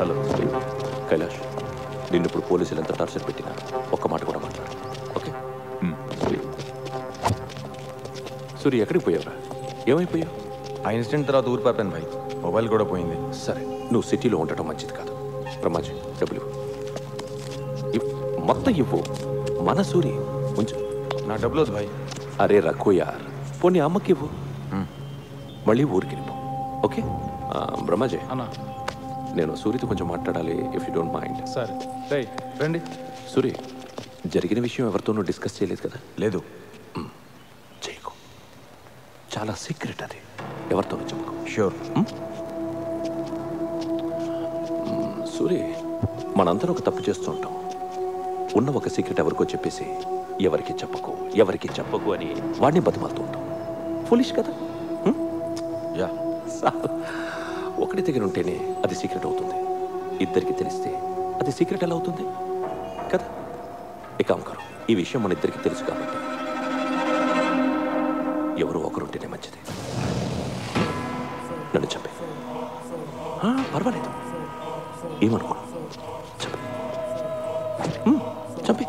Hello Kailash, నిన్ను ఇప్పుడు పోలీసులు ఎంత టార్చర్ పెట్టినా ఒక్క మాట కూడా మాట్లాడు, ఓకే? సూర్య, ఎక్కడికి పోయావురా? ఏమైపోయావు? ఆ ఇన్సిడెంట్ తర్వాత ఊరు పాపాను భాయ్, మొబైల్ కూడా పోయింది. సరే, నువ్వు సిటీలో ఉండటం మంచిది కాదు. బ్రహ్మాజీ, డబ్బులు మొత్తం ఇవ్వు. మన సూరి ఉంచు. నా డబ్బులు వద్దు భాయ్. అరే రఘు యార్, పోనీ అమ్మకి ఇవ్వు, మళ్ళీ ఊరికి వెళ్ళిపో, ఓకే? బ్రహ్మాజీ అన్న, నేను సూరితో కొంచెం మాట్లాడాలి, ఇఫ్ యూ డోంట్ మైండ్. సరే రండి. సూరి, జరిగిన విషయం ఎవరితోనూ డిస్కస్ చేయలేదు కదా? లేదు. చేయకు, చాలా సీక్రెట్ అది, ఎవరితోనూ చెప్పకు. ష్యూర్. సూరి, మనందరం ఒక తప్పు చేస్తుంటాం. ఉన్న ఒక సీక్రెట్ ఎవరికో చెప్పేసి ఎవరికి చెప్పకు అని వాడిని బతిమాలుతూ ఉంటాం. ఫులిష్ కదా? యా. ఒకటి దగ్గర ఉంటేనే అది సీక్రెట్ అవుతుంది, ఇద్దరికి తెలిస్తే అది సీక్రెట్ ఎలా అవుతుంది కదా? ఇక అంకరు, ఈ విషయం మన ఇద్దరికి తెలుసు కాబట్టి ఎవరు ఒకరుంటేనే మంచిది. నన్ను చంపే, పర్వాలేదు, ఏమనుకో, చంపి.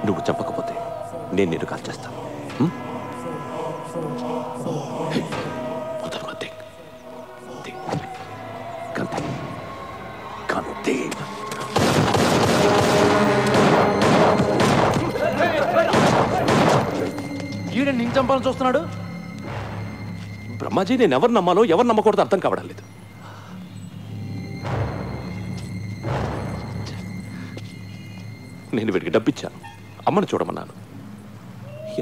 నువ్వు చంపకపోతే నేను నిన్ను కాల్ చేస్తాను. ఈడని నేను చంపాలని చూస్తున్నాడు. బ్రహ్మాజీ, నేను ఎవరు నమ్మాలో ఎవరు నమ్మకూడదు అర్థం కావడం లేదు. నేను వీడికి డబ్బిచ్చాను, అమ్మను చూడమన్నాను.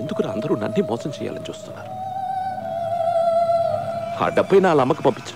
ఎందుకు అందరూ నన్ను మోసం చేయాలని చూస్తున్నారు? ఆ డబ్బైనా వాళ్ళ అమ్మకు పంపించు.